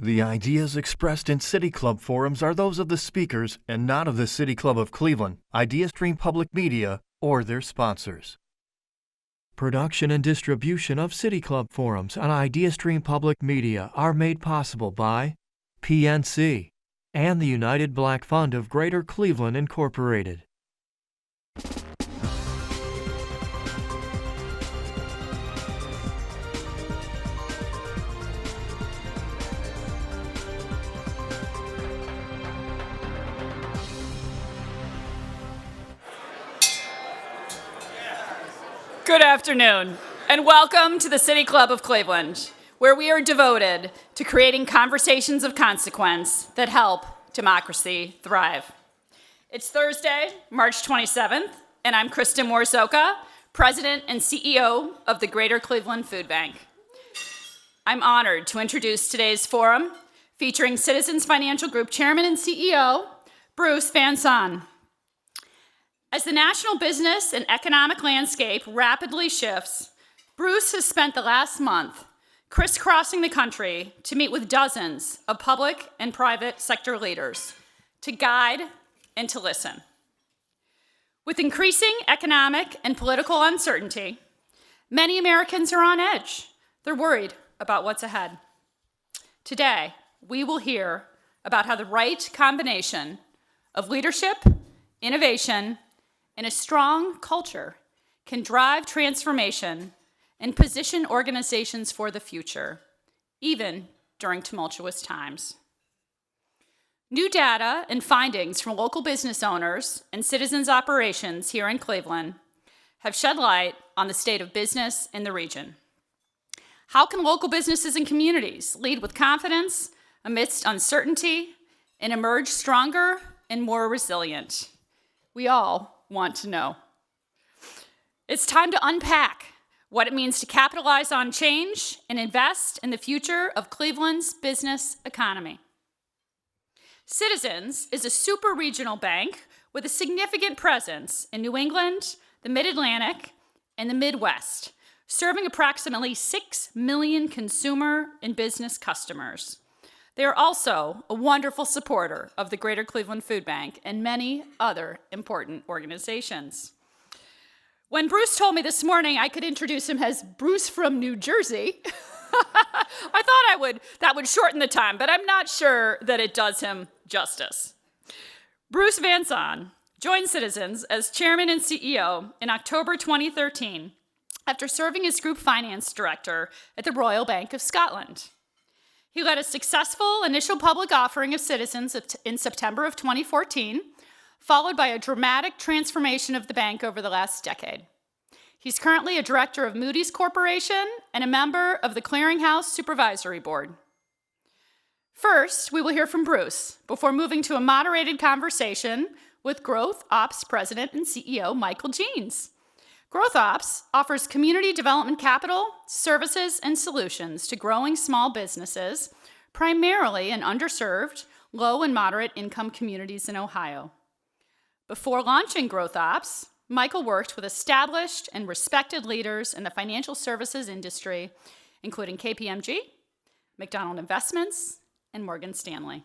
The ideas expressed in City Club forums are those of the speakers and not of the City Club of Cleveland, IdeaStream Public Media, or their sponsors. Production and distribution of City Club forums on IdeaStream Public Media are made possible by PNC and the United Black Fund of Greater Cleveland, Incorporated. Good afternoon, and welcome to the City Club of Cleveland, where we are devoted to creating conversations of consequence that help democracy thrive. It's Thursday, March 27th, and I'm Kristen Warzoka, President and CEO of the Greater Cleveland Food Bank. I'm honored to introduce today's forum, featuring Citizens Financial Group Chairman and CEO, Bruce Van Saun. As the national business and economic landscape rapidly shifts, Bruce has spent the last month crisscrossing the country to meet with dozens of public and private sector leaders to guide and to listen. With increasing economic and political uncertainty, many Americans are on edge. They're worried about what's ahead. Today, we will hear about how the right combination of leadership, innovation, and a strong culture can drive transformation and position organizations for the future, even during tumultuous times. New data and findings from local business owners and citizens' operations here in Cleveland have shed light on the state of business in the region. How can local businesses and communities lead with confidence amidst uncertainty and emerge stronger and more resilient? We all want to know. It's time to unpack what it means to capitalize on change and invest in the future of Cleveland's business economy. Citizens is a super regional bank with a significant presence in New England, the Mid-Atlantic, and the Midwest, serving approximately 6 million consumer and business customers. They are also a wonderful supporter of the Greater Cleveland Food Bank and many other important organizations. When Bruce told me this morning I could introduce him as Bruce from New Jersey, I thought that would shorten the time, but I'm not sure that it does him justice. Bruce Van Saun joined Citizens as Chairman and CEO in October 2013 after serving as Group Finance Director at the Royal Bank of Scotland. He led a successful initial public offering of Citizens in September of 2014, followed by a dramatic transformation of the bank over the last decade. He's currently a director of Moody's Corporation and a member of the Clearinghouse Supervisory Board. First, we will hear from Bruce before moving to a moderated conversation with Growth Ops President and CEO Michael Jeans. Growth Ops offers community development capital, services, and solutions to growing small businesses, primarily in underserved, low and moderate income communities in Ohio. Before launching Growth Ops, Michael worked with established and respected leaders in the financial services industry, including KPMG, McDonald Investments, and Morgan Stanley.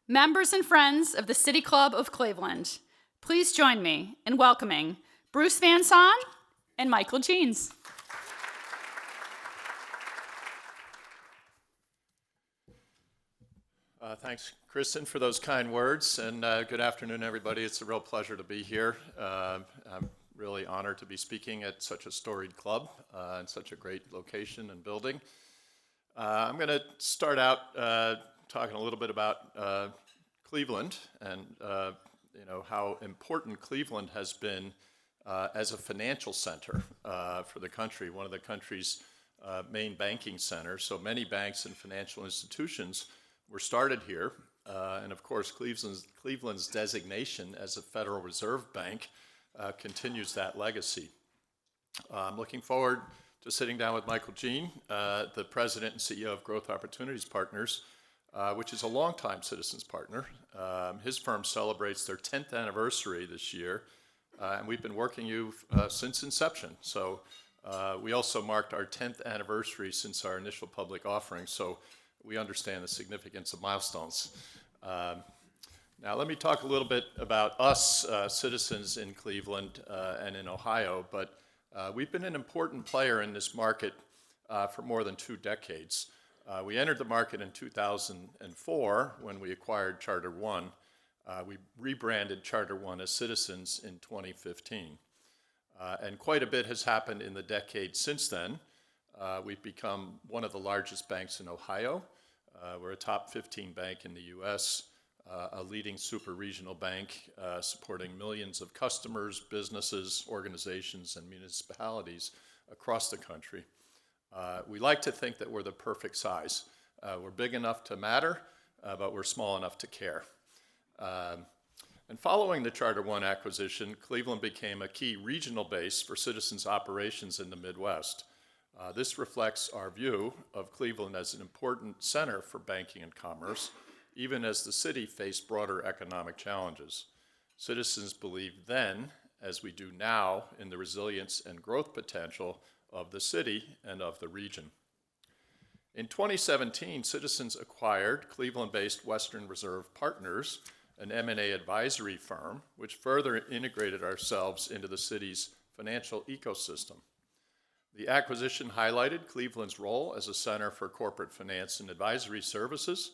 Members and friends of the City Club of Cleveland, please join me in welcoming Bruce Van Saun and Michael Jeans. Thanks, Kristen, for those kind words, and good afternoon, everybody. It's a real pleasure to be here. I'm really honored to be speaking at such a storied club in such a great location and building. I'm going to start out talking a little bit about Cleveland and how important Cleveland has been as a financial center for the country, one of the country's main banking centers. So many banks and financial institutions were started here. And of course, Cleveland's designation as a Federal Reserve Bank continues that legacy. I'm looking forward to sitting down with Michael Jean, the President and CEO of Growth Opportunities Partners, which is a longtime Citizens partner. His firm celebrates their 10th anniversary this year, and we've been working you since inception. So we also marked our 10th anniversary since our initial public offering. So we understand the significance of milestones. Now, let me talk a little bit about us, citizens in Cleveland and in Ohio, but we've been an important player in this market for more than 2 decades. We entered the market in 2004 when we acquired Charter One. We rebranded Charter One as Citizens in 2015. And quite a bit has happened in the decade since then. We've become one of the largest banks in Ohio. We're a top 15 bank in the US, a leading super regional bank supporting millions of customers, businesses, organizations, and municipalities across the country. We like to think that we're the perfect size. We're big enough to matter, but we're small enough to care. And following the Charter One acquisition, Cleveland became a key regional base for Citizens operations in the Midwest. This reflects our view of Cleveland as an important center for banking and commerce, even as the city faced broader economic challenges. Citizens believed then, as we do now, in the resilience and growth potential of the city and of the region. In 2017, Citizens acquired Cleveland-based Western Reserve Partners, an M&A advisory firm, which further integrated ourselves into the city's financial ecosystem. The acquisition highlighted Cleveland's role as a center for corporate finance and advisory services,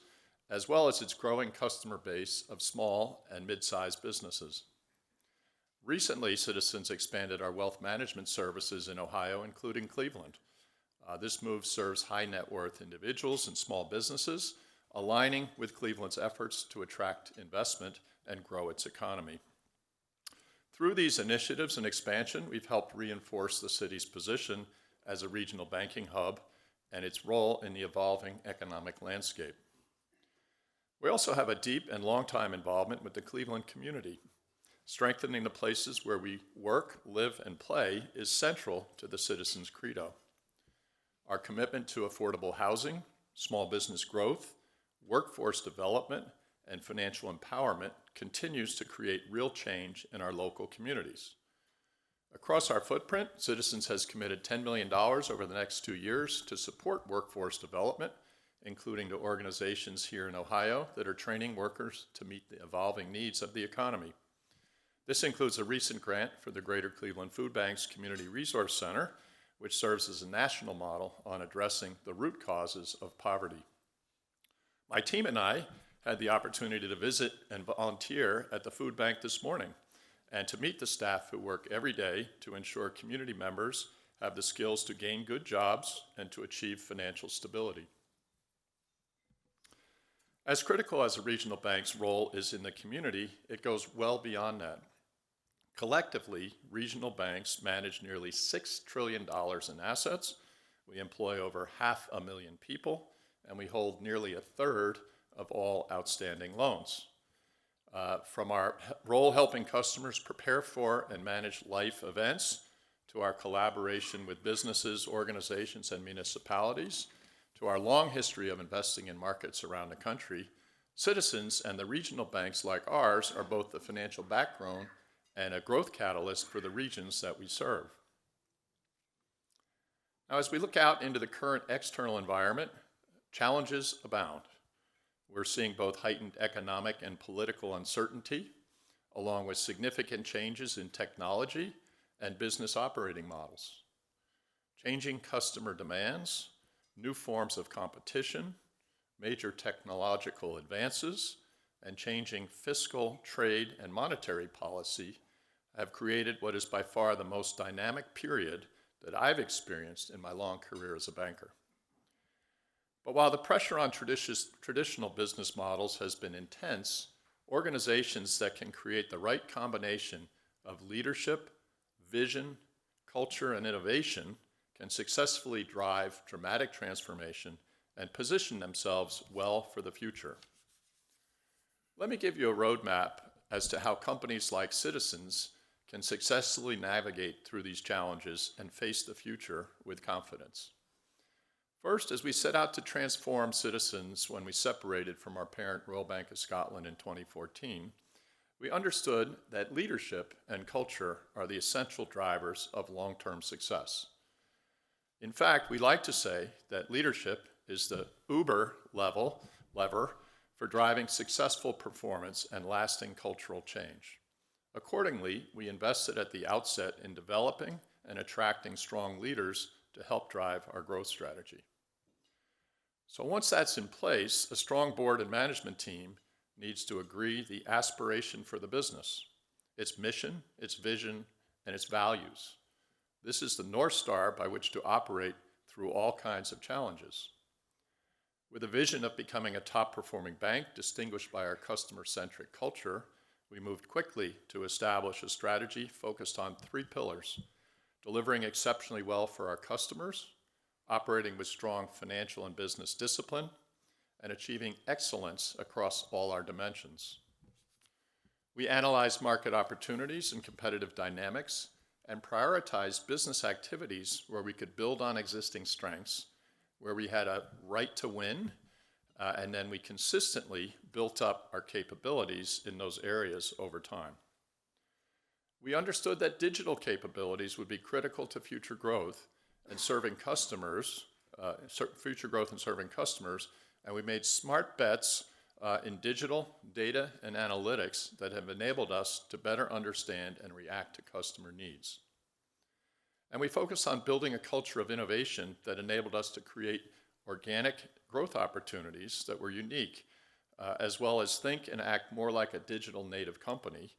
as well as its growing customer base of small and mid-sized businesses. Recently, Citizens expanded our wealth management services in Ohio, including Cleveland. This move serves high net worth individuals and small businesses, aligning with Cleveland's efforts to attract investment and grow its economy. Through these initiatives and expansion, we've helped reinforce the city's position as a regional banking hub and its role in the evolving economic landscape. We also have a deep and long-time involvement with the Cleveland community. Strengthening the places where we work, live, and play is central to the Citizens credo. Our commitment to affordable housing, small business growth, workforce development, and financial empowerment continues to create real change in our local communities. Across our footprint, Citizens has committed $10 million over the next 2 years to support workforce development, including to organizations here in Ohio that are training workers to meet the evolving needs of the economy. This includes a recent grant for the Greater Cleveland Food Bank's Community Resource Center, which serves as a national model on addressing the root causes of poverty. My team and I had the opportunity to visit and volunteer at the food bank this morning and to meet the staff who work every day to ensure community members have the skills to gain good jobs and to achieve financial stability. As critical as a regional bank's role is in the community, it goes well beyond that. Collectively, regional banks manage nearly $6 trillion in assets. We employ over 500,000 people, and we hold nearly a third of all outstanding loans. From our role helping customers prepare for and manage life events, to our collaboration with businesses, organizations, and municipalities, to our long history of investing in markets around the country, Citizens and the regional banks like ours are both the financial backbone and a growth catalyst for the regions that we serve. Now, as we look out into the current external environment, challenges abound. We're seeing both heightened economic and political uncertainty, along with significant changes in technology and business operating models. Changing customer demands, new forms of competition, major technological advances, and changing fiscal, trade, and monetary policy have created what is by far the most dynamic period that I've experienced in my long career as a banker. But while the pressure on traditional business models has been intense, organizations that can create the right combination of leadership, vision, culture, and innovation can successfully drive dramatic transformation and position themselves well for the future. Let me give you a roadmap as to how companies like Citizens can successfully navigate through these challenges and face the future with confidence. First, as we set out to transform Citizens when we separated from our parent Royal Bank of Scotland in 2014, we understood that leadership and culture are the essential drivers of long-term success. In fact, we like to say that leadership is the Uber lever for driving successful performance and lasting cultural change. Accordingly, we invested at the outset in developing and attracting strong leaders to help drive our growth strategy. So once that's in place, a strong board and management team needs to agree the aspiration for the business, its mission, its vision, and its values. This is the North Star by which to operate through all kinds of challenges. With a vision of becoming a top-performing bank distinguished by our customer-centric culture, we moved quickly to establish a strategy focused on 3 pillars: delivering exceptionally well for our customers, operating with strong financial and business discipline, and achieving excellence across all our dimensions. We analyzed market opportunities and competitive dynamics and prioritized business activities where we could build on existing strengths, where we had a right to win, and then we consistently built up our capabilities in those areas over time. We understood that digital capabilities would be critical to future growth and serving customers, and we made smart bets in digital, data, and analytics that have enabled us to better understand and react to customer needs. And we focused on building a culture of innovation that enabled us to create organic growth opportunities that were unique, as well as think and act more like a digital native company,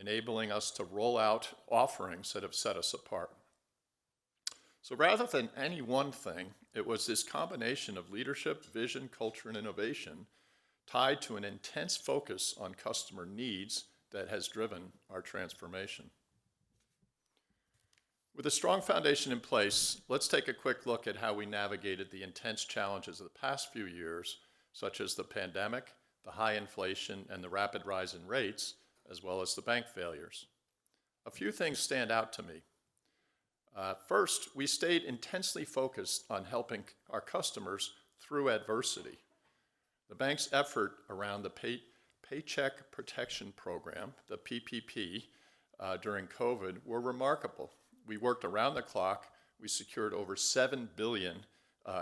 enabling us to roll out offerings that have set us apart. So rather than any one thing, it was this combination of leadership, vision, culture, and innovation tied to an intense focus on customer needs that has driven our transformation. With a strong foundation in place, let's take a quick look at how we navigated the intense challenges of the past few years, such as the pandemic, the high inflation, and the rapid rise in rates, as well as the bank failures. A few things stand out to me. First, we stayed intensely focused on helping our customers through adversity. The bank's effort around the Paycheck Protection Program, the PPP, during COVID were remarkable. We worked around the clock. We secured over $7 billion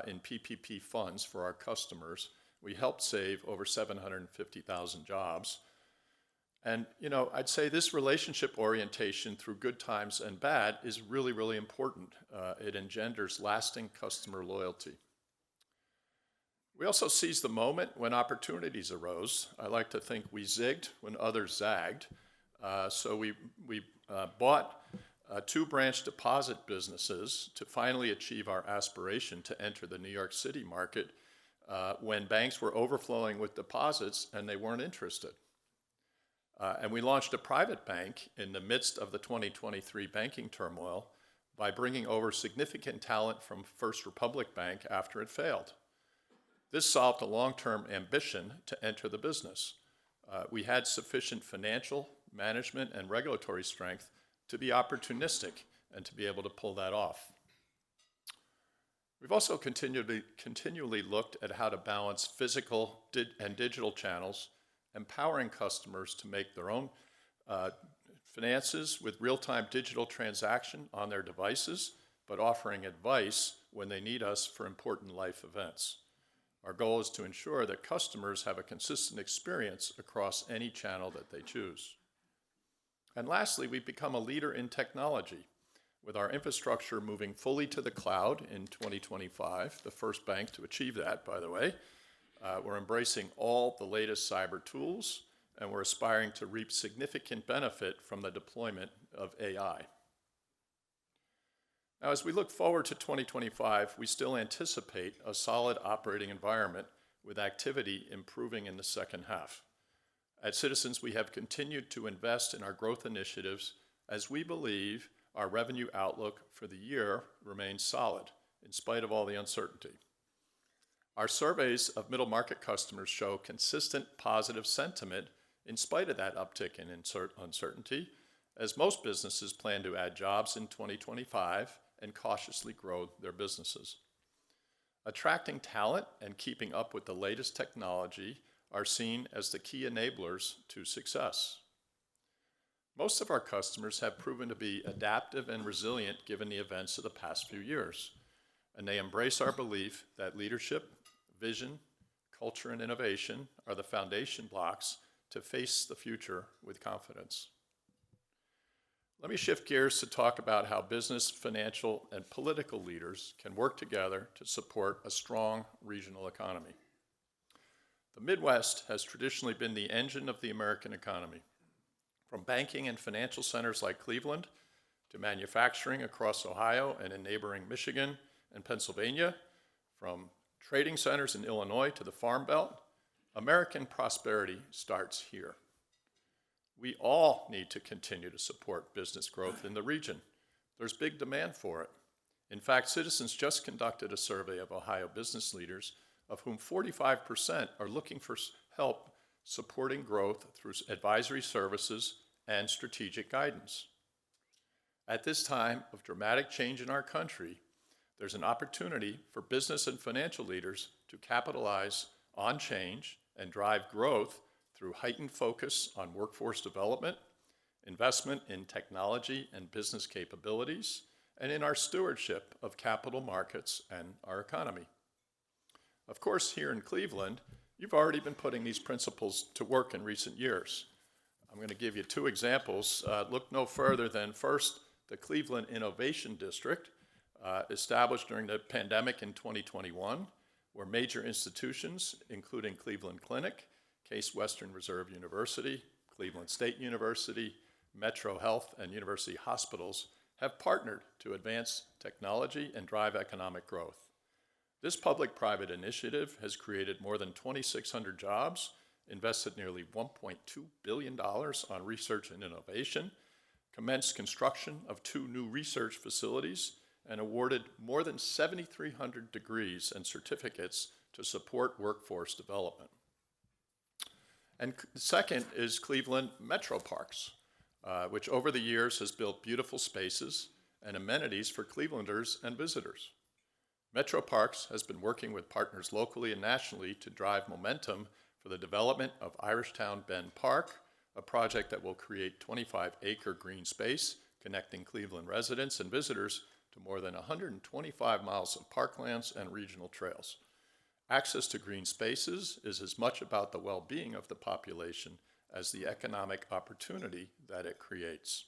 in PPP funds for our customers. We helped save over 750,000 jobs. And, I'd say this relationship orientation through good times and bad is really, really important. It engenders lasting customer loyalty. We also seized the moment when opportunities arose. I like to think we zigged when others zagged. So we bought 2 branch deposit businesses to finally achieve our aspiration to enter the New York City market when banks were overflowing with deposits and they weren't interested. And we launched a private bank in the midst of the 2023 banking turmoil by bringing over significant talent from First Republic Bank after it failed. This solved a long-term ambition to enter the business. We had sufficient financial, management, and regulatory strength to be opportunistic and to be able to pull that off. We've also continually looked at how to balance physical and digital channels, empowering customers to make their own finances with real-time digital transaction on their devices, but offering advice when they need us for important life events. Our goal is to ensure that customers have a consistent experience across any channel that they choose. And lastly, we've become a leader in technology, with our infrastructure moving fully to the cloud in 2025, the first bank to achieve that, by the way. We're embracing all the latest cyber tools, and we're aspiring to reap significant benefit from the deployment of AI. Now, as we look forward to 2025, we still anticipate a solid operating environment with activity improving in the second half. At Citizens, we have continued to invest in our growth initiatives as we believe our revenue outlook for the year remains solid in spite of all the uncertainty. Our surveys of middle market customers show consistent positive sentiment in spite of that uptick in uncertainty, as most businesses plan to add jobs in 2025 and cautiously grow their businesses. Attracting talent and keeping up with the latest technology are seen as the key enablers to success. Most of our customers have proven to be adaptive and resilient given the events of the past few years, and they embrace our belief that leadership, vision, culture, and innovation are the foundation blocks to face the future with confidence. Let me shift gears to talk about how business, financial, and political leaders can work together to support a strong regional economy. The Midwest has traditionally been the engine of the American economy. From banking and financial centers like Cleveland to manufacturing across Ohio and in neighboring Michigan and Pennsylvania, from trading centers in Illinois to the Farm Belt, American prosperity starts here. We all need to continue to support business growth in the region. There's big demand for it. In fact, Citizens just conducted a survey of Ohio business leaders, of whom 45% are looking for help supporting growth through advisory services and strategic guidance. At this time of dramatic change in our country, there's an opportunity for business and financial leaders to capitalize on change and drive growth through heightened focus on workforce development, investment in technology and business capabilities, and in our stewardship of capital markets and our economy. Of course, here in Cleveland, you've already been putting these principles to work in recent years. I'm going to give you two examples. Look no further than first, the Cleveland Innovation District, established during the pandemic in 2021, where major institutions, including Cleveland Clinic, Case Western Reserve University, Cleveland State University, Metro Health, and University Hospitals, have partnered to advance technology and drive economic growth. This public-private initiative has created more than 2,600 jobs, invested nearly $1.2 billion on research and innovation, commenced construction of 2 new research facilities, and awarded more than 7,300 degrees and certificates to support workforce development. And second is Cleveland Metro Parks, which over the years has built beautiful spaces and amenities for Clevelanders and visitors. Metro Parks has been working with partners locally and nationally to drive momentum for the development of Irishtown Bend Park, a project that will create 25-acre green space connecting Cleveland residents and visitors to more than 125 miles of parklands and regional trails. Access to green spaces is as much about the well-being of the population as the economic opportunity that it creates.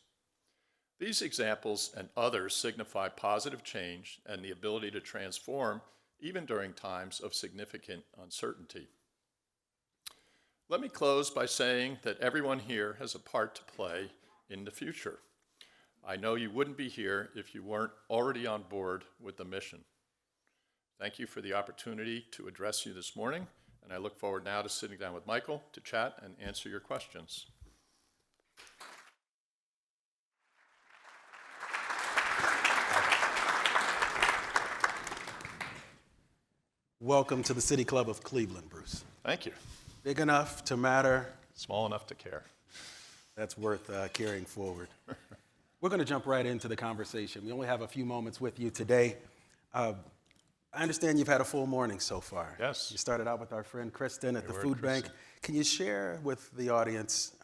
These examples and others signify positive change and the ability to transform even during times of significant uncertainty. Let me close by saying that everyone here has a part to play in the future. I know you wouldn't be here if you weren't already on board with the mission. Thank you for the opportunity to address you this morning, and I look forward now to sitting down with Michael to chat and answer your questions. Welcome to the City Club of Cleveland, Bruce. Thank you. Big enough to matter. Small enough to care. That's worth carrying forward. We're going to jump right into the conversation. We only have a few moments with you today. I understand you've had a full morning so far. Yes. You started out with our friend Kristen at the food bank. Can you share with the audience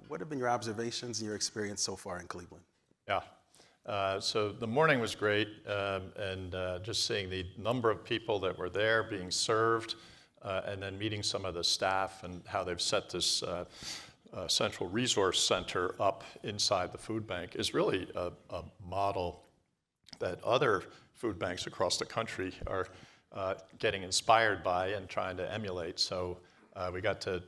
what have been your observations and your experience so far in Cleveland? Yeah. So the morning was great, and just seeing the number of people that were there being served, and then meeting some of the staff and how they've set this central resource center up inside the food bank is really a model that other food banks across the country are getting inspired by and trying to emulate. So we got to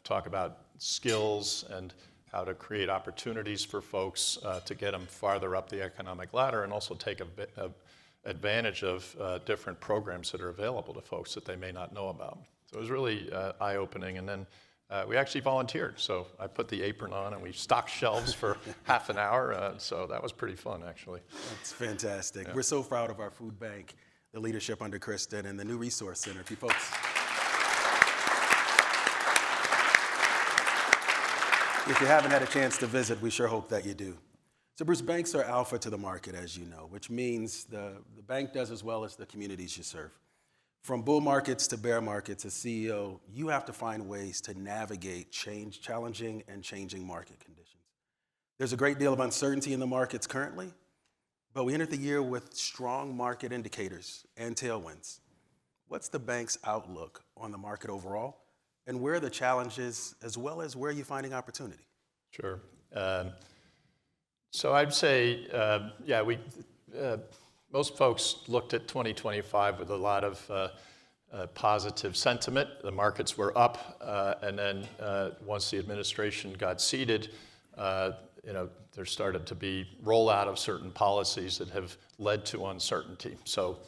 talk about skills and how to create opportunities for folks to get them farther up the economic ladder, and also take advantage of different programs that are available to folks that they may not know about. So it was really eye-opening. And then we actually volunteered. So I put the apron on and we stocked shelves for half an hour. So that was pretty fun, actually. That's fantastic. Yeah. We're so proud of our food bank, the leadership under Kristen, and the new resource center. If you folks, if you haven't had a chance to visit, we sure hope that you do. So Bruce, banks are alpha to the market, as you know, which means the bank does as well as the communities you serve. From bull markets to bear markets, as CEO, you have to find ways to navigate challenging and changing market conditions. There's a great deal of uncertainty in the markets currently, but we entered the year with strong market indicators and tailwinds. what's the bank's outlook on the market overall, and where are the challenges as well as where are you finding opportunity? Sure. So I'd say, most folks looked at 2025 with a lot of positive sentiment. The markets were up, and then once the administration got seated, there started to be rollout of certain policies that have led to uncertainty. So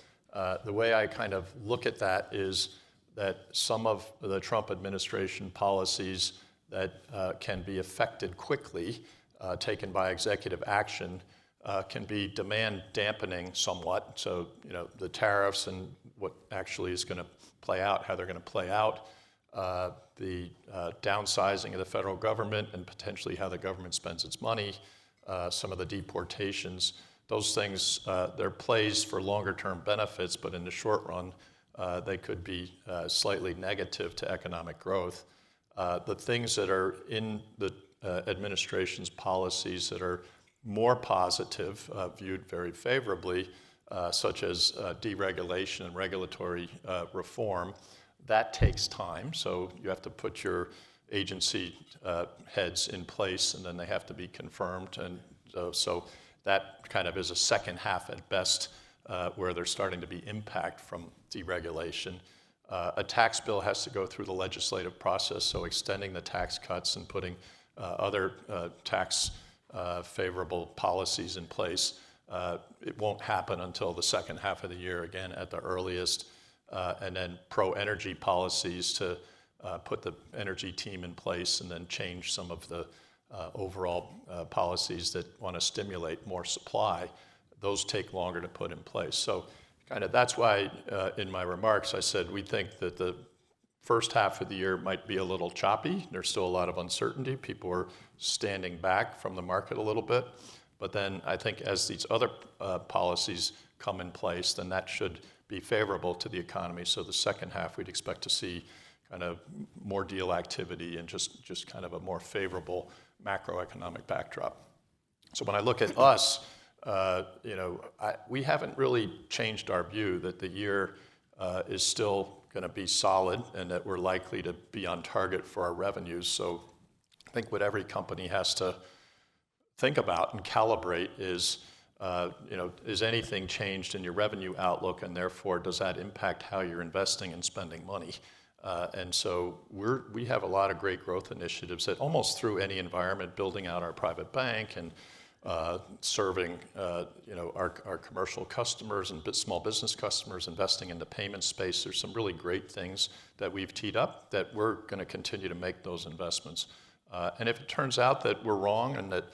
the way I kind of look at that is that some of the Trump administration policies that can be affected quickly, taken by executive action, can be demand dampening somewhat. So, the tariffs and what actually is going to play out, how they're going to play out, the downsizing of the federal government and potentially how the government spends its money, some of the deportations, those things, they're plays for longer term benefits, but in the short run, they could be slightly negative to economic growth. The things that are in the administration's policies that are more positive, viewed very favorably, such as deregulation and regulatory reform, that takes time. So you have to put your agency heads in place, and then they have to be confirmed. And so that kind of is a second half at best, where there's starting to be impact from deregulation. A tax bill has to go through the legislative process, so extending the tax cuts and putting other tax favorable policies in place. It won't happen until the second half of the year, again, at the earliest. And then pro-energy policies to put the energy team in place and then change some of the overall policies that want to stimulate more supply. Those take longer to put in place. So kind of that's why in my remarks I said we think that the first half of the year might be a little choppy. There's still a lot of uncertainty. People are standing back from the market a little bit. But then I think as these other policies come in place, then that should be favorable to the economy. So the second half, we'd expect to see kind of more deal activity and just kind of a more favorable macroeconomic backdrop. So when I look at us, we haven't really changed our view that the year is still going to be solid and that we're likely to be on target for our revenues. So I think what every company has to think about and calibrate is, is anything changed in your revenue outlook, and therefore does that impact how you're investing and spending money? And so we have a lot of great growth initiatives that almost through any environment, building out our private bank and serving our commercial customers and small business customers, investing in the payment space. There's some really great things that we've teed up that we're going to continue to make those investments. And if it turns out that we're wrong and that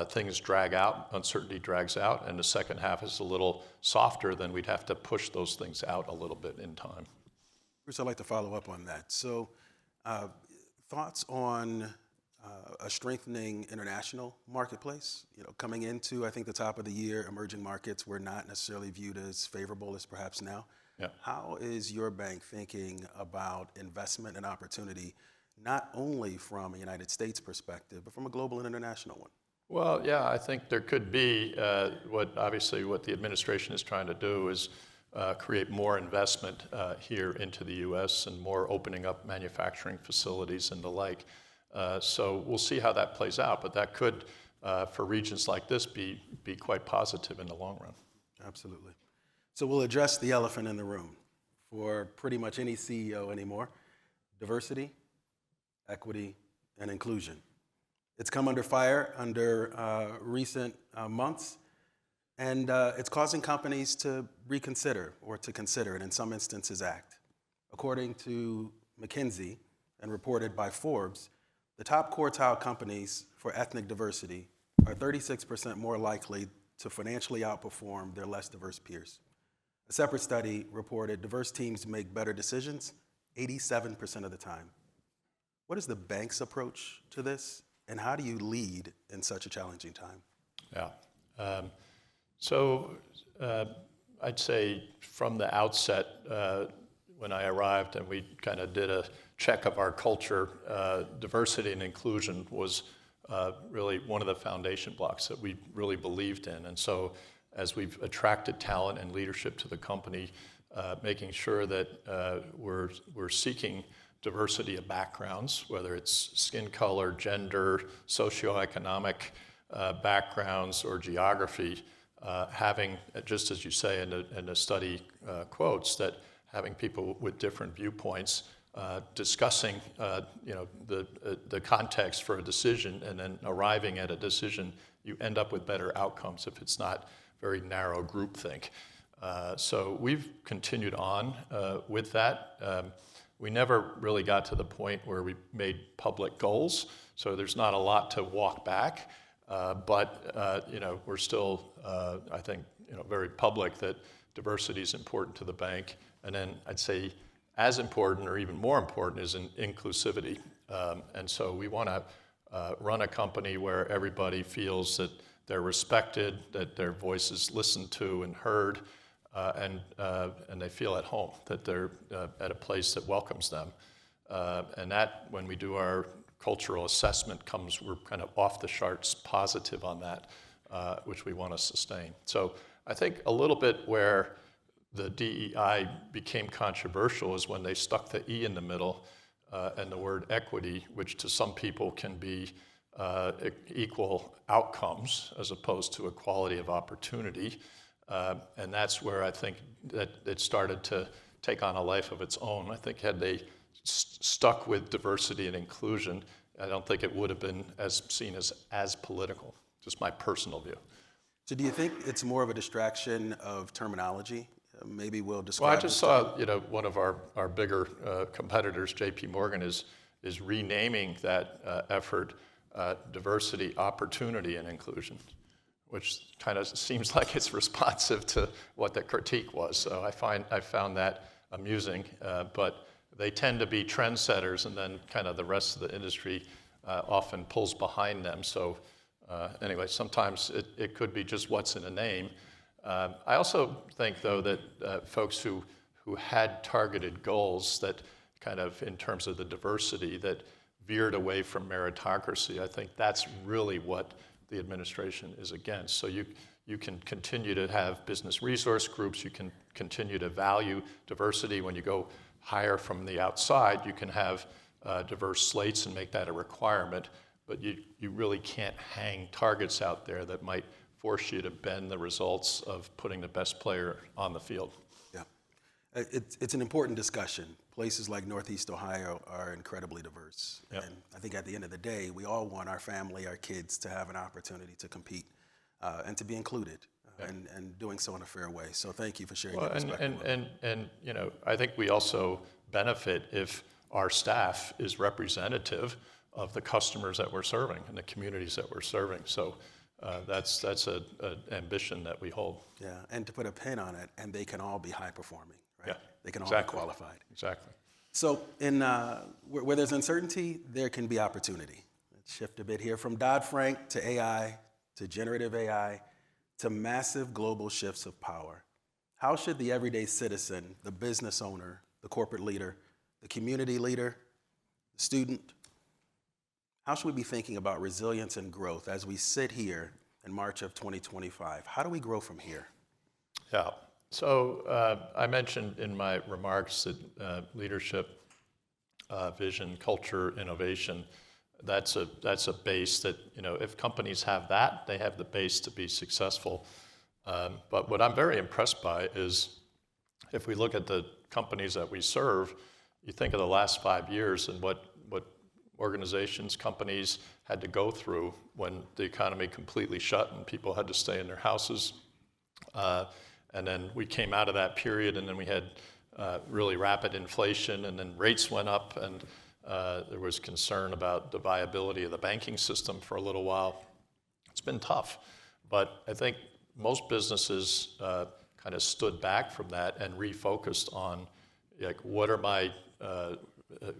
things drag out, uncertainty drags out, and the second half is a little softer, then we'd have to push those things out a little bit in time. Bruce, I'd like to follow up on that. So thoughts on a strengthening international marketplace? Coming into, I think, the top of the year, emerging markets were not necessarily viewed as favorable as perhaps now. Yeah. How is your bank thinking about investment and opportunity, not only from a United States perspective, but from a global and international one? Well, yeah, I think there could be what the administration is trying to do is create more investment here into the U.S. and more opening up manufacturing facilities and the like. So we'll see how that plays out, but that could, for regions like this, be quite positive in the long run. Absolutely. So we'll address the elephant in the room for pretty much any CEO anymore: diversity, equity, and inclusion. It's come under fire under recent months, and it's causing companies to reconsider or to consider, and in some instances act. According to McKinsey and reported by Forbes, the top quartile companies for ethnic diversity are 36% more likely to financially outperform their less diverse peers. A separate study reported diverse teams make better decisions 87% of the time. What is the bank's approach to this, and how do you lead in such a challenging time? Yeah. So I'd say from the outset, when I arrived and we kind of did a check of our culture, diversity and inclusion was really one of the foundation blocks that we really believed in. And so as we've attracted talent and leadership to the company, making sure that we're seeking diversity of backgrounds, whether it's skin color, gender, socioeconomic backgrounds, or geography, having, just as you say in the study quotes, that having people with different viewpoints discussing the context for a decision and then arriving at a decision, you end up with better outcomes if it's not very narrow groupthink. So we've continued on with that. We never really got to the point where we made public goals, so there's not a lot to walk back. But we're still, I think, very public that diversity is important to the bank. And then I'd say as important or even more important is inclusivity. And so we want to run a company where everybody feels that they're respected, that their voice is listened to and heard, and they feel at home, that they're at a place that welcomes them. And that, when we do our cultural assessment, we're kind of off the charts positive on that, which we want to sustain. So I think a little bit where the DEI became controversial is when they stuck the E in the middle and the word equity, which to some people can be equal outcomes as opposed to equality of opportunity. And that's where I think that it started to take on a life of its own. I think had they stuck with diversity and inclusion, I don't think it would have been seen as political, just my personal view. So do you think it's more of a distraction of terminology? Maybe we'll describe. Well, I just saw, one of our bigger competitors, J.P. Morgan, is renaming that effort diversity, opportunity, and inclusion, which kind of seems like it's responsive to what the critique was. So I found that amusing, but they tend to be trendsetters, and then kind of the rest of the industry often pulls behind them. So anyway, sometimes it could be just what's in a name. I also think, though, that folks who had targeted goals that kind of, in terms of the diversity, that veered away from meritocracy, I think that's really what the administration is against. So you can continue to have business resource groups, you can continue to value diversity. When you go hire from the outside, you can have diverse slates and make that a requirement, but you really can't hang targets out there that might force you to bend the results of putting the best player on the field. Yeah, it's an important discussion. Places like Northeast Ohio are incredibly diverse. Yep. And I think at the end of the day, we all want our family, our kids to have an opportunity to compete and to be included and doing so in a fair way. So thank you for sharing your perspective. And I think we also benefit if our staff is representative of the customers that we're serving and the communities that we're serving. So that's an ambition that we hold. Yeah, and to put a pin on it, and they can all be high performing, right? Yeah, they can all exactly. be qualified. Exactly. So where there's uncertainty, there can be opportunity. Let's shift a bit here from Dodd-Frank to AI, to generative AI, to massive global shifts of power. How should the everyday citizen, the business owner, the corporate leader, the community leader, the student, how should we be thinking about resilience and growth as we sit here in March of 2025? How do we grow from here? Yeah. So I mentioned in my remarks that leadership, vision, culture, innovation, that's a base that, if companies have that, they have the base to be successful. But what I'm very impressed by is if we look at the companies that we serve, you think of the last 5 years and what organizations, companies had to go through when the economy completely shut and people had to stay in their houses. And then we came out of that period, and then we had really rapid inflation, and then rates went up, and there was concern about the viability of the banking system for a little while. It's been tough, but I think most businesses kind of stood back from that and refocused on, like, what are my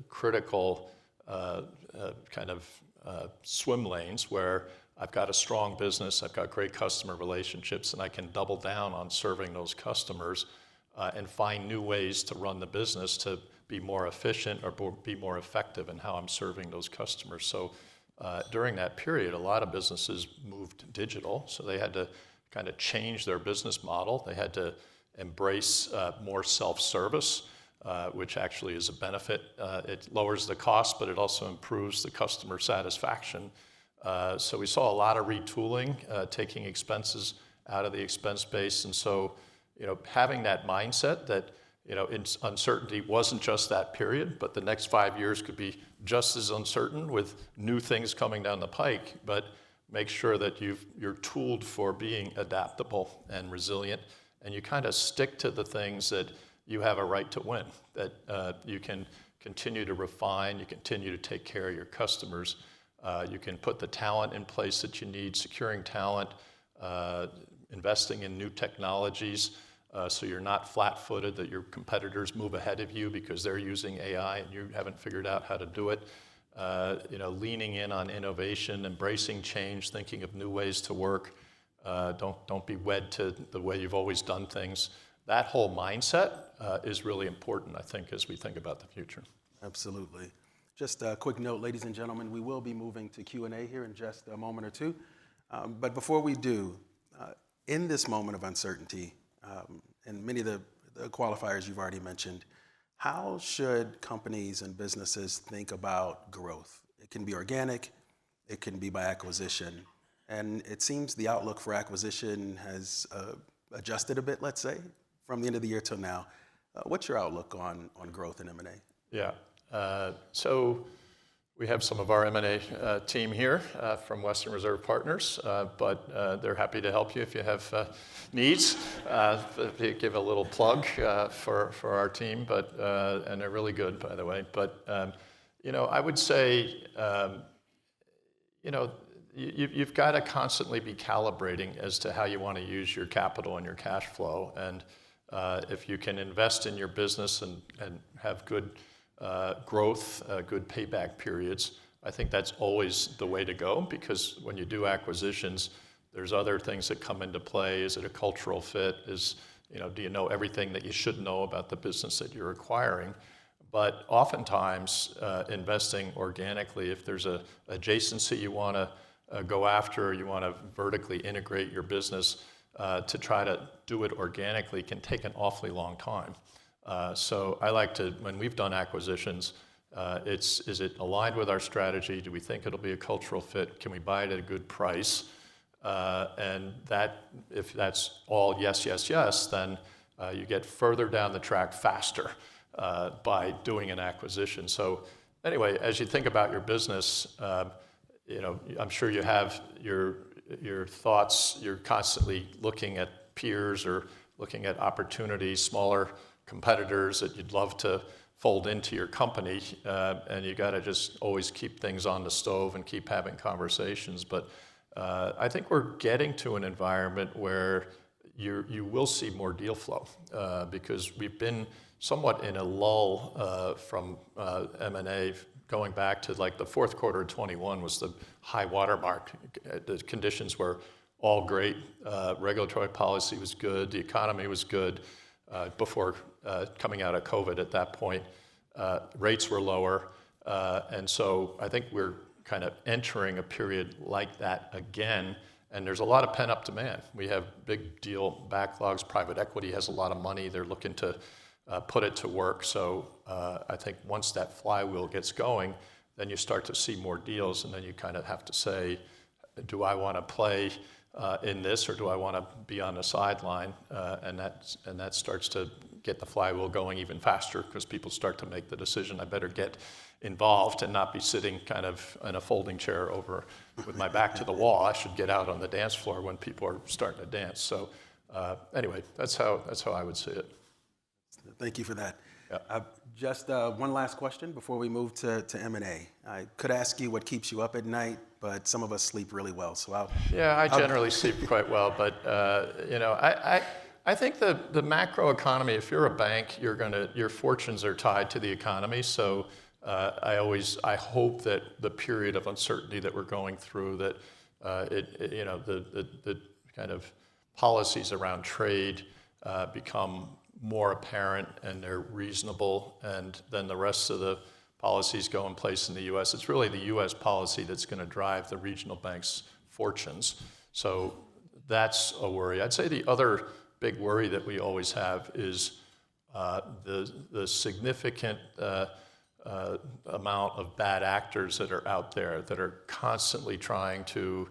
critical kind of swim lanes where I've got a strong business, I've got great customer relationships, and I can double down on serving those customers and find new ways to run the business to be more efficient or be more effective in how I'm serving those customers. So during that period, a lot of businesses moved digital, so they had to kind of change their business model. They had to embrace more self-service, which actually is a benefit. It lowers the cost, but it also improves the customer satisfaction. So we saw a lot of retooling, taking expenses out of the expense base. And so, having that mindset that, uncertainty wasn't just that period, but the next 5 years could be just as uncertain with new things coming down the pike, but make sure that you're tooled for being adaptable and resilient, and you kind of stick to the things that you have a right to win, that you can continue to refine, you continue to take care of your customers, you can put the talent in place that you need, securing talent, investing in new technologies, so you're not flat-footed, that your competitors move ahead of you because they're using AI and you haven't figured out how to do it. Leaning in on innovation, embracing change, thinking of new ways to work. Don't be wed to the way you've always done things. That whole mindset is really important, I think, as we think about the future. Absolutely. Just a quick note, ladies and gentlemen, we will be moving to Q&A here in just a moment or two. But before we do, in this moment of uncertainty, and many of the qualifiers you've already mentioned, how should companies and businesses think about growth? It can be organic, it can be by acquisition, and it seems the outlook for acquisition has adjusted a bit, let's say, from the end of the year till now. What's your outlook on growth in M&A? Yeah, so we have some of our M&A team here from Western Reserve Partners, but they're happy to help you if you have needs. Give a little plug for our team, and they're really good, by the way. But I would say, you've got to constantly be calibrating as to how you want to use your capital and your cash flow. And if you can invest in your business and have good growth, good payback periods, I think that's always the way to go, because when you do acquisitions, there's other things that come into play. Is it a cultural fit? Do you know everything that you should know about the business that you're acquiring? But oftentimes, investing organically, if there's a adjacency you want to go after, you want to vertically integrate your business, to try to do it organically can take an awfully long time. So I like to, when we've done acquisitions, is it aligned with our strategy? Do we think it'll be a cultural fit? Can we buy it at a good price? And that, if that's all yes, yes, yes, then you get further down the track faster by doing an acquisition. So anyway, as you think about your business, I'm sure you have your thoughts. You're constantly looking at peers or looking at opportunities, smaller competitors that you'd love to fold into your company, and you got to just always keep things on the stove and keep having conversations. But I think we're getting to an environment where you will see more deal flow, because we've been somewhat in a lull from M&A, going back to like the fourth quarter of 21 was the high water mark. The conditions were all great. Regulatory policy was good. The economy was good. Before coming out of COVID at that point, rates were lower. And so I think we're kind of entering a period like that again, and there's a lot of pent-up demand. We have big deal backlogs. Private equity has a lot of money. They're looking to put it to work. So I think once that flywheel gets going, then you start to see more deals, and then you kind of have to say, do I want to play in this, or do I want to be on the sideline? And that starts to get the flywheel going even faster, because people start to make the decision, I better get involved and not be sitting kind of in a folding chair over with my back to the wall. I should get out on the dance floor when people are starting to dance. So anyway, that's how I would see it. Thank you for that. Yeah. Just one last question before we move to M&A. I could ask you what keeps you up at night, but some of us sleep really well. So I generally sleep quite well, but I think the macro economy, if you're a bank, your fortunes are tied to the economy. So I hope that the period of uncertainty that we're going through, that the kind of policies around trade become more apparent and they're reasonable, and then the rest of the policies go in place in the U.S. It's really the U.S. policy that's going to drive the regional banks' fortunes. So that's a worry. I'd say the other big worry that we always have is the significant amount of bad actors that are out there that are constantly trying to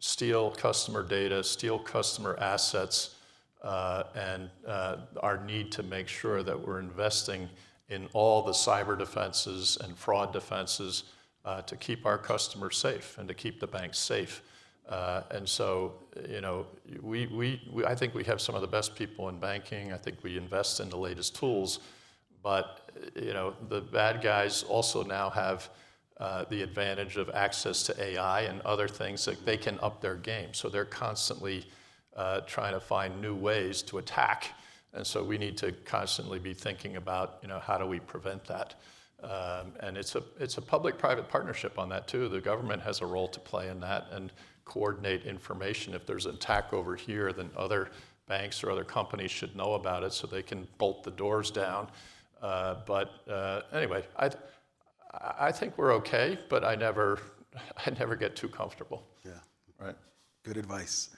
steal customer data, steal customer assets, and our need to make sure that we're investing in all the cyber defenses and fraud defenses to keep our customers safe and to keep the banks safe. And so, I think we have some of the best people in banking. I think we invest in the latest tools, but, the bad guys also now have the advantage of access to AI and other things that they can up their game. So they're constantly trying to find new ways to attack. And so we need to constantly be thinking about, how do we prevent that? And it's a public-private partnership on that too. The government has a role to play in that and coordinate information. If there's an attack over here, then other banks or other companies should know about it so they can bolt the doors down. Anyway, I think we're okay, but I never get too comfortable. Yeah, right. Good advice.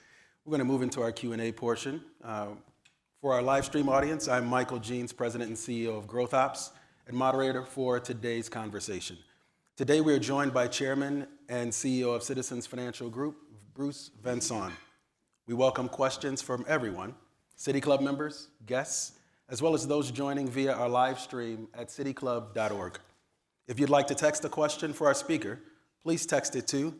We're going to move into our Q&A portion. For our live stream audience, I'm Michael Jeans, President and CEO of Growth Ops, and moderator for today's conversation. Today we are joined by Chairman and CEO of Citizens Financial Group, Bruce Van Saun. We welcome questions from everyone, City Club members, guests, as well as those joining via our live stream at cityclub.org. If you'd like to text a question for our speaker, please text it to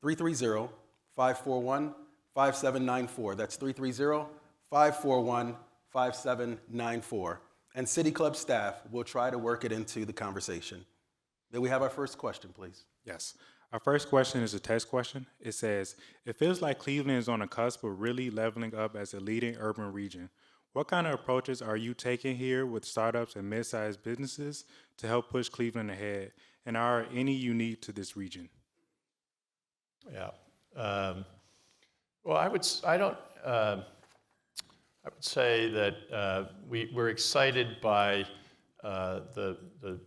330-541-5794. That's 330-541-5794. And City Club staff will try to work it into the conversation. May we have our first question, please? Yes. Our first question is a text question. It says, it feels like Cleveland is on the cusp of really leveling up as a leading urban region. What kind of approaches are you taking here with startups and mid-sized businesses to help push Cleveland ahead? And are any unique to this region? Yeah. Well, I would say that we're excited by the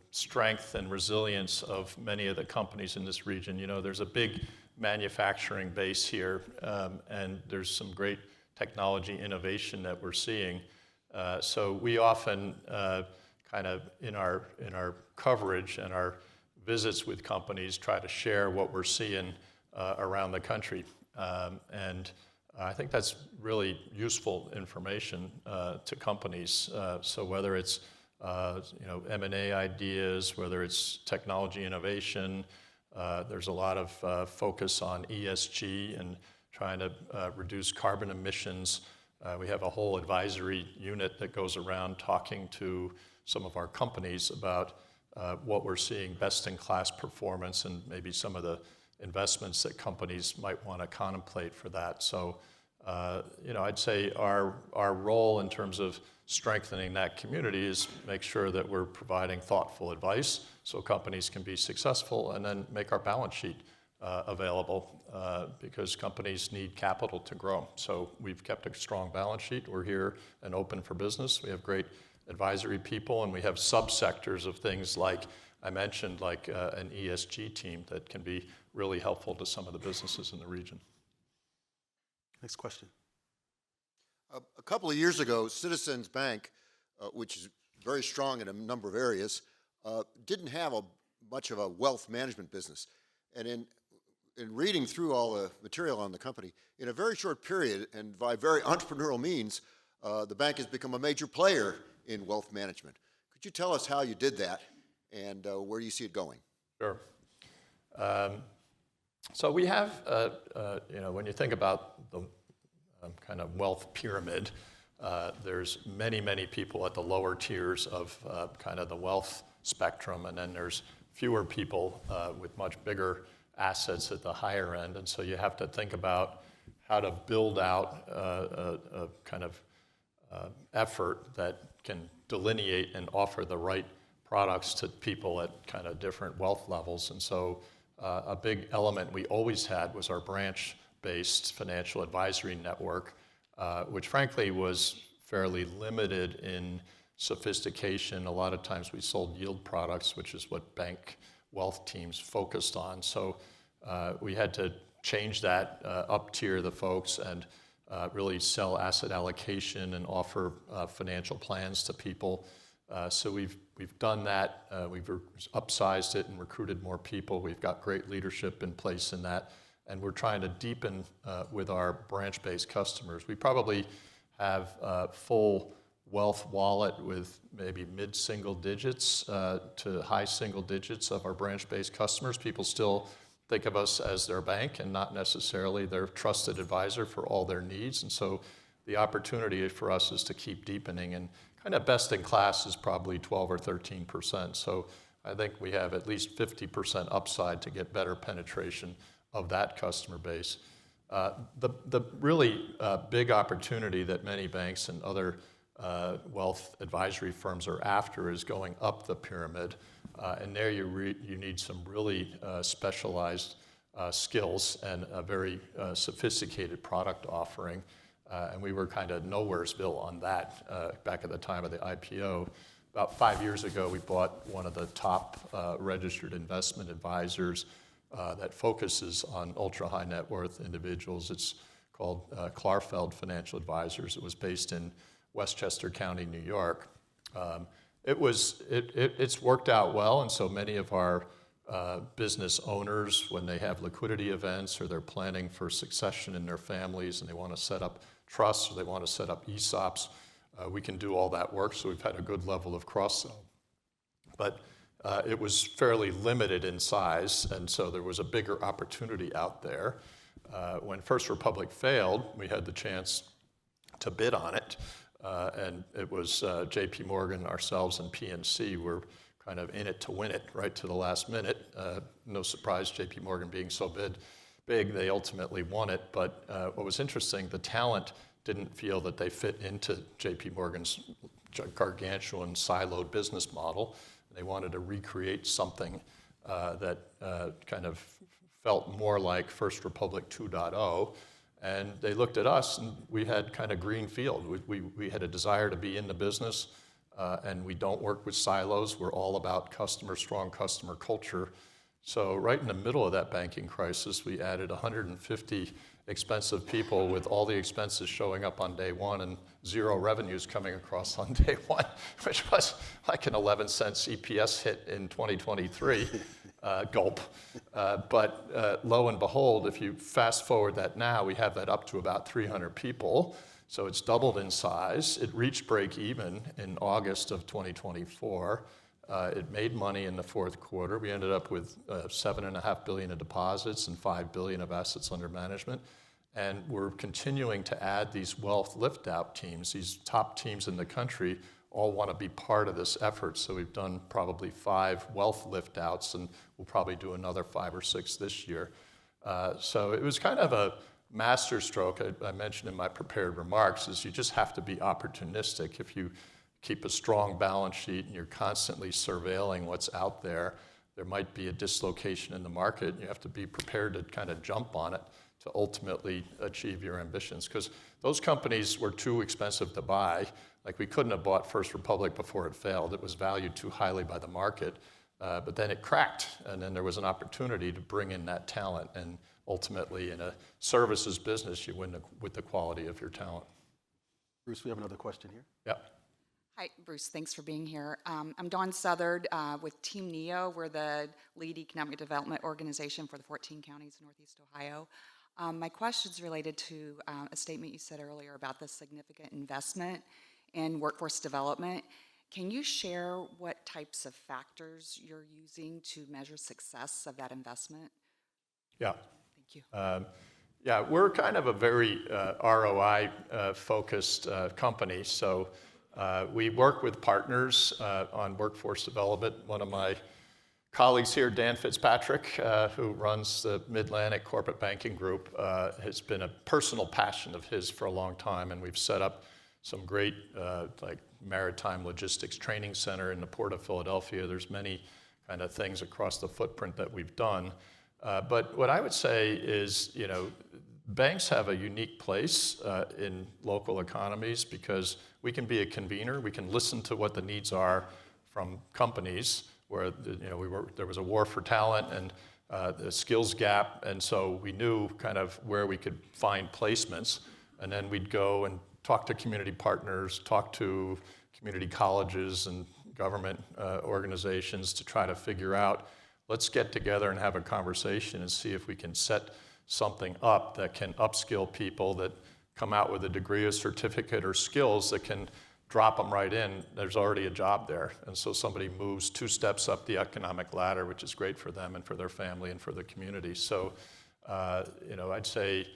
strength and resilience of many of the companies in this region. There's a big manufacturing base here, and there's some great technology innovation that we're seeing. So we often kind of in our coverage and our visits with companies try to share what we're seeing around the country. And I think that's really useful information to companies. So whether it's M&A ideas, whether it's technology innovation, there's a lot of focus on ESG and trying to reduce carbon emissions. We have a whole advisory unit that goes around talking to some of our companies about what we're seeing, best-in-class performance, and maybe some of the investments that companies might want to contemplate for that. So, I'd say our role in terms of strengthening that community is make sure that we're providing thoughtful advice so companies can be successful, and then make our balance sheet available because companies need capital to grow. So we've kept a strong balance sheet. We're here and open for business. We have great advisory people, and we have subsectors of things like I mentioned, like an ESG team that can be really helpful to some of the businesses in the region. Next question. A couple of years ago, Citizens Bank, which is very strong in a number of areas, didn't have much of a wealth management business. And in reading through all the material on the company, in a very short period and by very entrepreneurial means, the bank has become a major player in wealth management. Could you tell us how you did that and where you see it going? Sure. So we have, when you think about the kind of wealth pyramid, there's many, many people at the lower tiers of kind of the wealth spectrum, and then there's fewer people with much bigger assets at the higher end. And so you have to think about how to build out a kind of effort that can delineate and offer the right products to people at kind of different wealth levels. And so a big element we always had was our branch-based financial advisory network, which frankly was fairly limited in sophistication. A lot of times we sold yield products, which is what bank wealth teams focused on. So we had to change that, up tier the folks, and really sell asset allocation and offer financial plans to people. So we've done that. We've upsized it and recruited more people. We've got great leadership in place in that, and we're trying to deepen with our branch-based customers. We probably have full wealth wallet with maybe mid-single digits to high single digits of our branch-based customers. People still think of us as their bank and not necessarily their trusted advisor for all their needs. And so the opportunity for us is to keep deepening, and kind of best in class is probably 12 or 13%. So I think we have at least 50% upside to get better penetration of that customer base. The really big opportunity that many banks and other wealth advisory firms are after is going up the pyramid. And there you need some really specialized skills and a very sophisticated product offering. And we were kind of nowheresville on that back at the time of the IPO. About 5 years ago, we bought one of the top registered investment advisors that focuses on ultra-high net worth individuals. It's called Clarfeld Financial Advisors. It was based in Westchester County, New York. It's worked out well, and so many of our business owners, when they have liquidity events or they're planning for succession in their families and they want to set up trusts or they want to set up ESOPs, we can do all that work, so we've had a good level of cross-sell. But it was fairly limited in size, and so there was a bigger opportunity out there. When First Republic failed, we had the chance to bid on it, and it was JP Morgan, ourselves, and PNC were kind of in it to win it right to the last minute. No surprise, JP Morgan being so big, they ultimately won it. But what was interesting, the talent didn't feel that they fit into JP Morgan's gargantuan siloed business model. They wanted to recreate something that kind of felt more like First Republic 2.0. And they looked at us, and we had kind of green field. We had a desire to be in the business, and we don't work with silos. We're all about strong customer culture. So right in the middle of that banking crisis, we added 150 expensive people with all the expenses showing up on day one and zero revenues coming across on day one, which was like an 11-cent EPS hit in 2023, gulp. But lo and behold, if you fast forward that now, we have that up to about 300 people. So it's doubled in size. It reached break even in August of 2024. It made money in the fourth quarter. We ended up with $7.5 billion in deposits and $5 billion of assets under management. And we're continuing to add these wealth lift-out teams. These top teams in the country all want to be part of this effort. So we've done probably 5 wealth lift-outs, and we'll probably do another 5 or 6 this year. So it was kind of a masterstroke. I mentioned in my prepared remarks is you just have to be opportunistic. If you keep a strong balance sheet and you're constantly surveilling what's out there, there might be a dislocation in the market. You have to be prepared to kind of jump on it to ultimately achieve your ambitions. Because those companies were too expensive to buy. Like, we couldn't have bought First Republic before it failed. It was valued too highly by the market. But then it cracked, and then there was an opportunity to bring in that talent. And ultimately, in a services business, you win with the quality of your talent. Bruce, we have another question here. Yeah. Hi, Bruce. Thanks for being here. I'm Dawn Southard with Team NEO. We're the lead economic development organization for the 14 counties in Northeast Ohio. My question is related to a statement you said earlier about the significant investment in workforce development. Can you share what types of factors you're using to measure success of that investment? Yeah. Thank you. Yeah, we're kind of a very ROI-focused company. So we work with partners on workforce development. One of my colleagues here, Dan Fitzpatrick, who runs the Mid-Atlantic Corporate Banking Group, has been a personal passion of his for a long time, and we've set up some great like maritime logistics training center in the Port of Philadelphia. There's many kind of things across the footprint that we've done. But what I would say is, you know, banks have a unique place in local economies because we can be a convener. We can listen to what the needs are from companies where, you know, there was a war for talent and the skills gap, and so we knew kind of where we could find placements. and then we'd go and talk to community partners, talk to community colleges and government organizations to try to figure out, let's get together and have a conversation and see if we can set something up that can upskill people that come out with a degree, a certificate, or skills that can drop them right in. There's already a job there. And so somebody moves 2 steps up the economic ladder, which is great for them and for their family and for the community. So, I'd say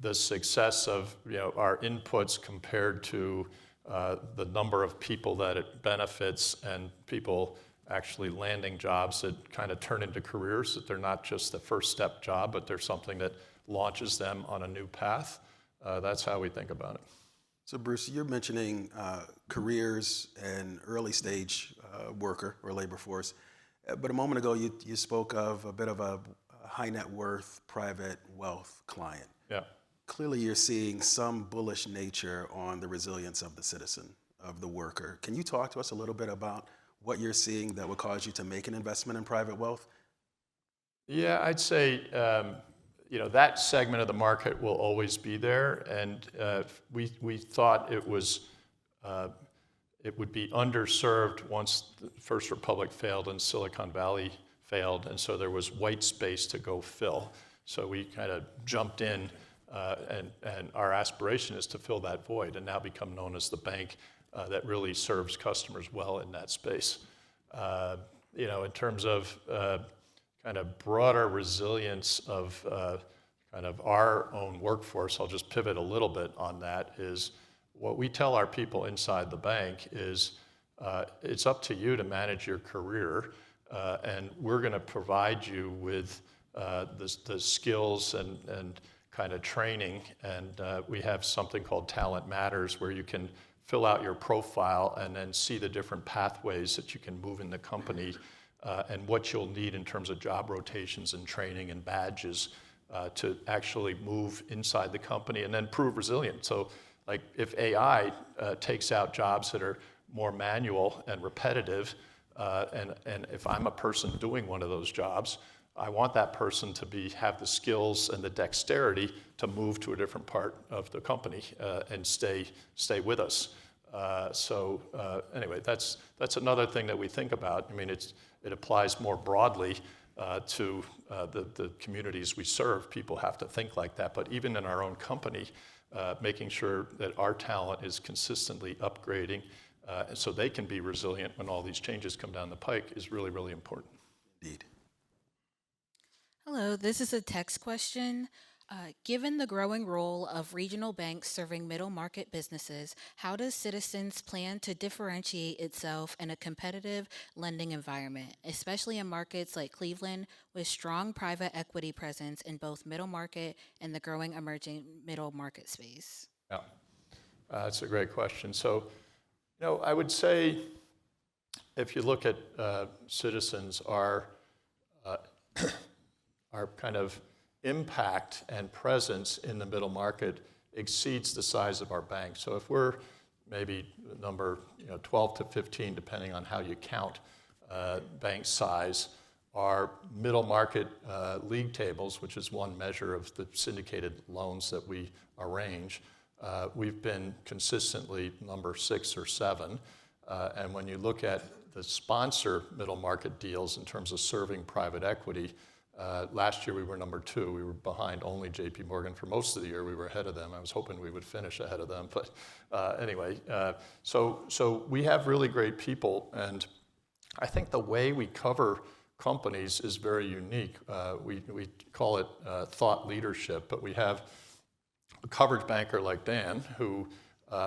the success of our inputs compared to the number of people that it benefits and people actually landing jobs that kind of turn into careers, that they're not just the first step job, but they're something that launches them on a new path. That's how we think about it. So Bruce, you're mentioning careers and early stage worker or labor force, but a moment ago you spoke of a bit of a high net worth private wealth client. Yeah. Clearly you're seeing some bullish nature on the resilience of the citizen, of the worker. Can you talk to us a little bit about what you're seeing that would cause you to make an investment in private wealth? Yeah, I'd say that segment of the market will always be there, and we thought it would be underserved once the First Republic failed and Silicon Valley failed, and so there was white space to go fill. So we kind of jumped in, and our aspiration is to fill that void and now become known as the bank that really serves customers well in that space. In terms of kind of broader resilience of kind of our own workforce, I'll just pivot a little bit on that, is what we tell our people inside the bank is it's up to you to manage your career, and we're going to provide you with the skills and kind of training, and we have something called Talent Matters, where you can fill out your profile and then see the different pathways that you can move in the company and what you'll need in terms of job rotations and training and badges to actually move inside the company and then prove resilient. So like if AI takes out jobs that are more manual and repetitive, and if I'm a person doing one of those jobs, I want that person to have the skills and the dexterity to move to a different part of the company and stay with us. Anyway, that's another thing that we think about. I mean, it applies more broadly to the communities we serve. People have to think like that. But even in our own company, making sure that our talent is consistently upgrading so they can be resilient when all these changes come down the pike is really, really important. Indeed. Hello, this is a text question. Given the growing role of regional banks serving middle market businesses, how does Citizens plan to differentiate itself in a competitive lending environment, especially in markets like Cleveland with strong private equity presence in both middle market and the growing emerging middle market space? Yeah, that's a great question. So, I would say if you look at Citizens, our kind of impact and presence in the middle market exceeds the size of our bank. So if we're maybe number 12 to 15, depending on how you count bank size, our middle market league tables, which is one measure of the syndicated loans that we arrange, we've been consistently number 6 or 7. And when you look at the sponsor middle market deals in terms of serving private equity, last year we were number 2. We were behind only JP Morgan. For most of the year we were ahead of them. I was hoping we would finish ahead of them. But anyway, so we have really great people. And I think the way we cover companies is very unique. We call it thought leadership, but we have a coverage banker like Dan who,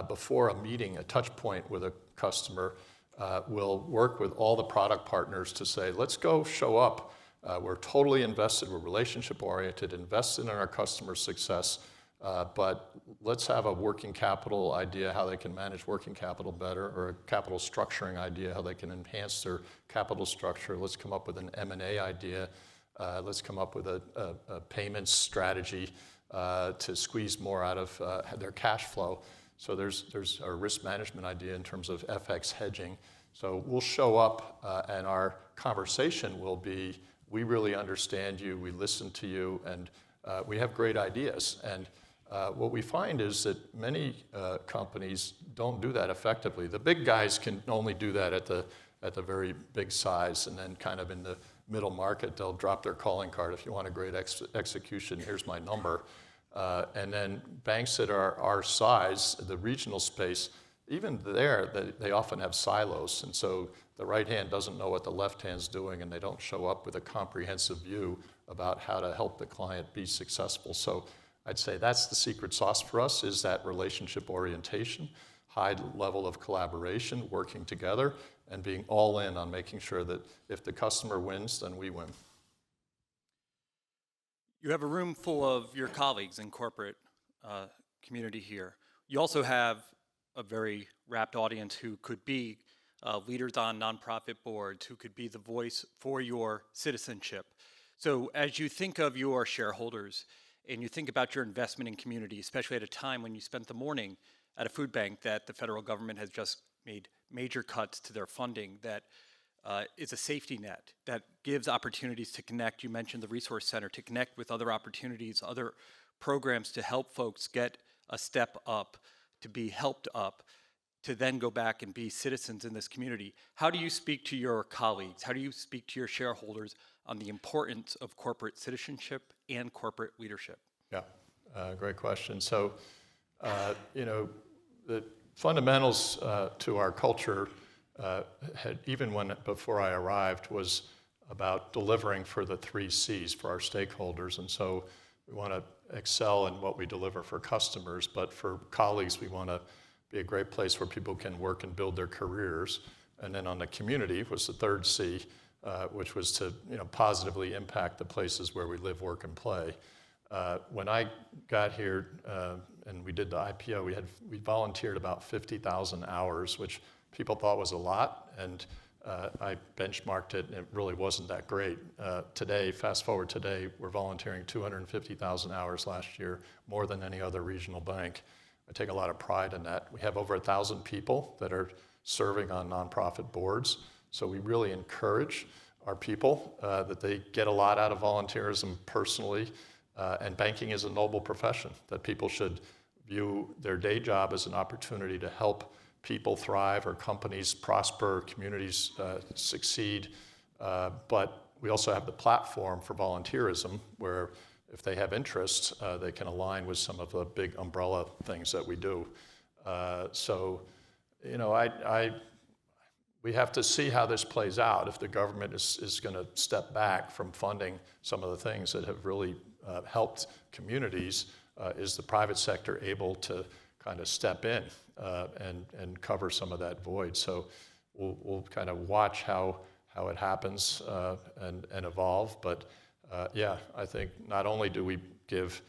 before a meeting, a touch point with a customer, will work with all the product partners to say, let's go show up. We're totally invested, we're relationship oriented, invested in our customer success, but let's have a working capital idea how they can manage working capital better, or a capital structuring idea how they can enhance their capital structure. Let's come up with an M&A idea. Let's come up with a payments strategy to squeeze more out of their cash flow. So there's a risk management idea in terms of FX hedging. So we'll show up and our conversation will be, we really understand you, we listen to you, and we have great ideas. And What we find is that many companies don't do that effectively. The big guys can only do that at the very big size, and then kind of in the middle market, they'll drop their calling card. If you want a great execution, here's my number. And then banks that are our size, the regional space, even there, they often have silos. And so the right hand doesn't know what the left hand's doing, and they don't show up with a comprehensive view about how to help the client be successful. So I'd say that's the secret sauce for us, is that relationship orientation, high level of collaboration, working together, and being all in on making sure that if the customer wins, then we win. You have a room full of your colleagues in corporate community here. You also have a very rapt audience who could be leaders on nonprofit boards, who could be the voice for your citizenship. So as you think of your shareholders and you think about your investment in community, especially at a time when you spent the morning at a food bank that the federal government has just made major cuts to their funding, that is a safety net that gives opportunities to connect. You mentioned the Resource Center, to connect with other opportunities, other programs to help folks get a step up, to be helped up, to then go back and be citizens in this community. How do you speak to your colleagues? How do you speak to your shareholders on the importance of corporate citizenship and corporate leadership? Yeah, great question. So, the fundamentals to our culture had, even before I arrived, was about delivering for the 3 C's for our stakeholders. And so we want to excel in what we deliver for customers, but for colleagues, we want to be a great place where people can work and build their careers. And then on the community was the 3rd C, which was to positively impact the places where we live, work, and play. When I got here and we did the IPO, we volunteered about 50,000 hours, which people thought was a lot, and I benchmarked it, and it really wasn't that great. Today, fast forward today, we're volunteering 250,000 hours last year, more than any other regional bank. I take a lot of pride in that. We have over 1,000 people that are serving on nonprofit boards, so we really encourage our people that they get a lot out of volunteerism personally, and banking is a noble profession, that people should view their day job as an opportunity to help people thrive or companies prosper, communities succeed. But we also have the platform for volunteerism where if they have interests, they can align with some of the big umbrella things that we do. We have to see how this plays out. If the government is going to step back from funding some of the things that have really helped communities, is the private sector able to kind of step in and cover some of that void? So we'll kind of watch how it happens and evolve. But I think not only do we give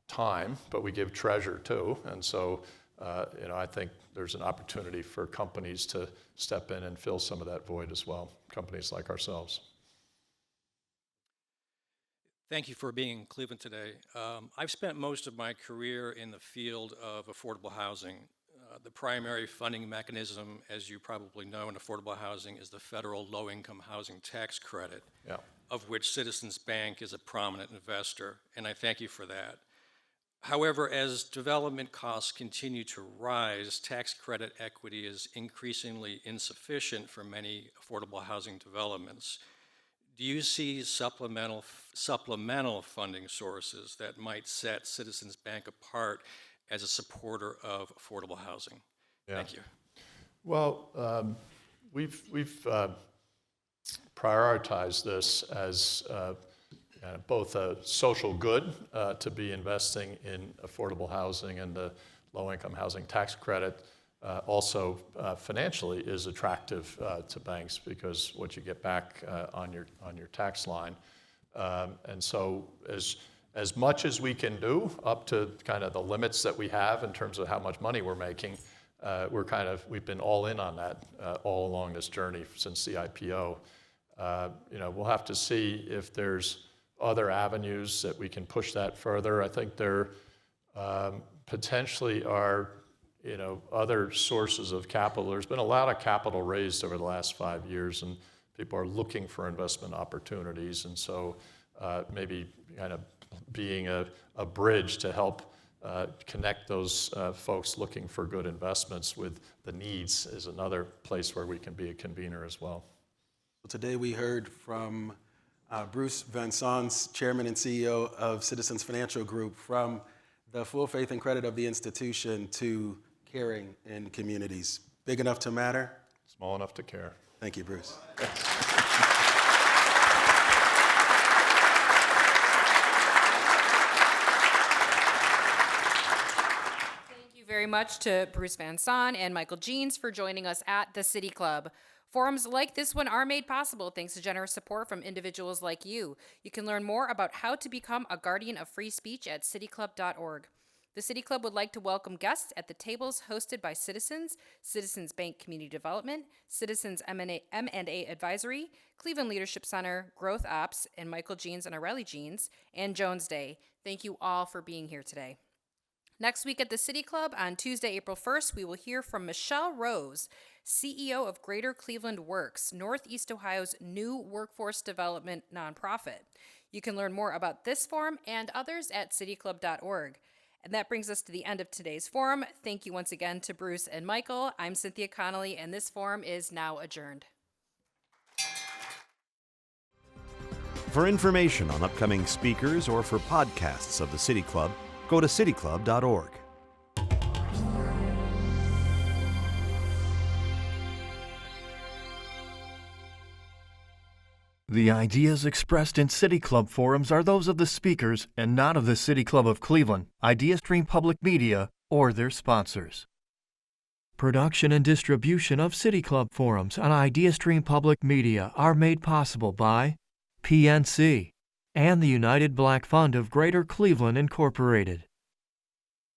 time, but we give treasure too. And so I think there's an opportunity for companies to step in and fill some of that void as well, companies like ourselves. Thank you for being in Cleveland today. I've spent most of my career in the field of affordable housing. The primary funding mechanism, as you probably know, in affordable housing is the federal low-income housing tax credit, of which Citizens Bank is a prominent investor, and I thank you for that. However, as development costs continue to rise, tax credit equity is increasingly insufficient for many affordable housing developments. Do you see supplemental funding sources that might set Citizens Bank apart as a supporter of affordable housing? Thank you. Well, we've prioritized this as both a social good to be investing in affordable housing, and the low-income housing tax credit also financially is attractive to banks because what you get back on your tax line. And so as much as we can do, up to kind of the limits that we have in terms of how much money we're making, we've been all in on that all along this journey since the IPO. We'll have to see if there's other avenues that we can push that further. I think there potentially are other sources of capital. There's been a lot of capital raised over the last 5 years, and people are looking for investment opportunities. And so maybe kind of being a bridge to help connect those folks looking for good investments with the needs is another place where we can be a convener as well. Today we heard from Bruce Van Saun, Chairman and CEO of Citizens Financial Group, from the full faith and credit of the institution to caring in communities. Big enough to matter? Small enough to care. Thank you, Bruce. Very much to Bruce Van Saun and Michael Jeans for joining us at the City Club. Forums like this one are made possible thanks to generous support from individuals like you. You can learn more about how to become a guardian of free speech at cityclub.org. The City Club would like to welcome guests at the tables hosted by Citizens, Citizens Bank Community Development, Citizens M&A Advisory, Cleveland Leadership Center, Growth Ops, and Michael Jeans and O'Reilly Jeans, and Jones Day. Thank you all for being here today. Next week at the City Club, on Tuesday, April 1st, we will hear from Michelle Rose, CEO of Greater Cleveland Works, Northeast Ohio's new workforce development nonprofit. You can learn more about this forum and others at cityclub.org. And that brings us to the end of today's forum. Thank you once again to Bruce and Michael. I'm Cynthia Connolly, and this forum is now adjourned. For information on upcoming speakers or for podcasts of the City Club, go to cityclub.org. The ideas expressed in City Club forums are those of the speakers and not of the City Club of Cleveland, IdeaStream Public Media, or their sponsors. Production and distribution of City Club forums on IdeaStream Public Media are made possible by PNC and the United Black Fund of Greater Cleveland, Incorporated.